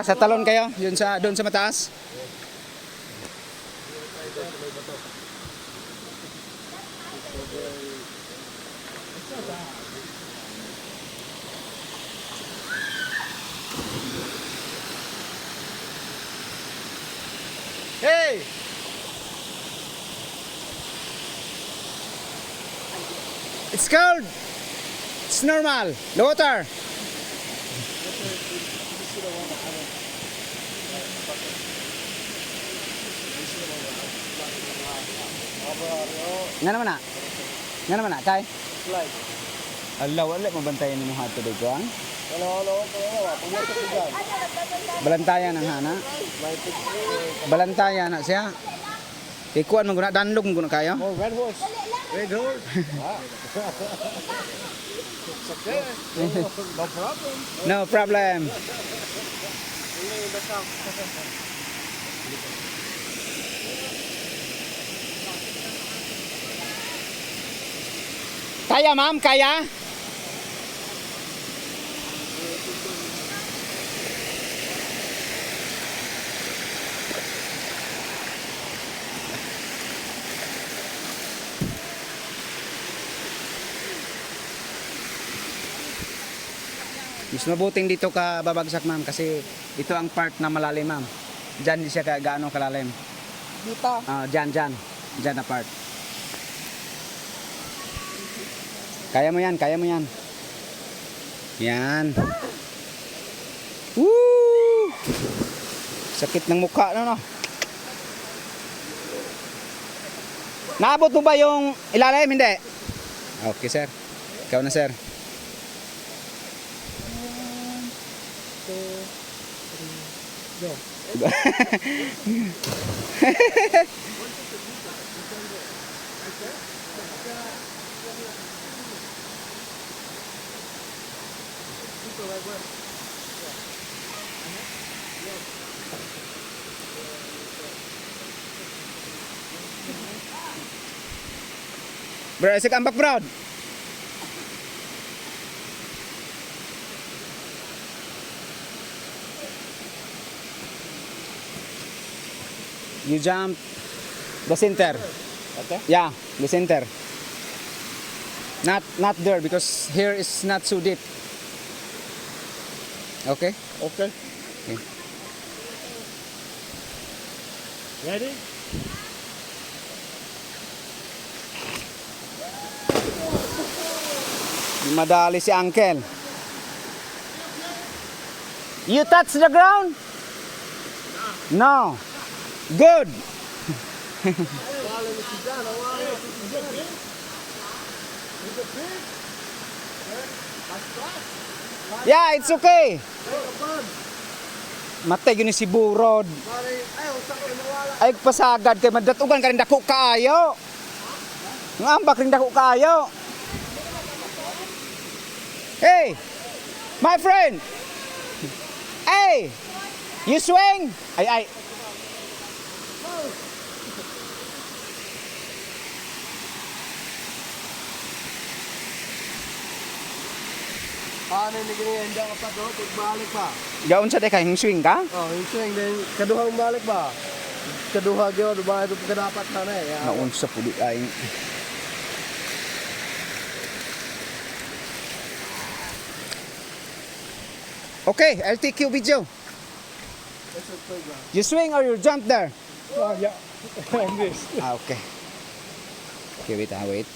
Sa talon kayo? Yun sa, doon sa mataas? Hey! It's cold. It's normal. The water. Nga naman na. Nga naman na, kay? Slide. Allah, wala mabantayan ninyo hato dito, ha? Ano, pumunta ko dyan. Balantayan ang hana. Balantayan na siya. Ikuan man guna danlog guna kayo. Oh, red horse. Red horse. It's okay. No problem. No problem. Kaya ma'am, kaya? Mas mabuting dito ka babagsak ma'am kasi ito ang part na malalim ma'am. Diyan di siya gaano kalalim. Dito. Diyan na part. Kaya mo yan, kaya mo yan. Yan. Woo! Sakit ng mukha no. Naabot mo ba yung ilalim? Hindi. Okay sir. Ikaw na sir. 1, 2, 3, go. Bro, isik ambak bro. You jump the center. Okay. Yeah, the center. Not there because here is not so deep. Okay? Okay. Okay. Ready? Madali si Uncle. You touch the ground? No. Good. Yeah, it's okay. Matay yun si Burod. Ay pasagad kay madatugan ka rin dako kaayo. Ngambak rin dako kaayo. Hey, my friend. Hey, you swing? Ay. Paano ni ganyan dyan ka pa doon? Balik pa. Gaon sa dekay, swing ka? Oh, yung swing din. Kaduhang balik ba? Kaduhag yun. Ba ito pagkadapat na eh. Naunsa po di ay. Okay, I'll take you video. You swing or you jump there? Oh, yeah. Like this. Okay. Okay, wait.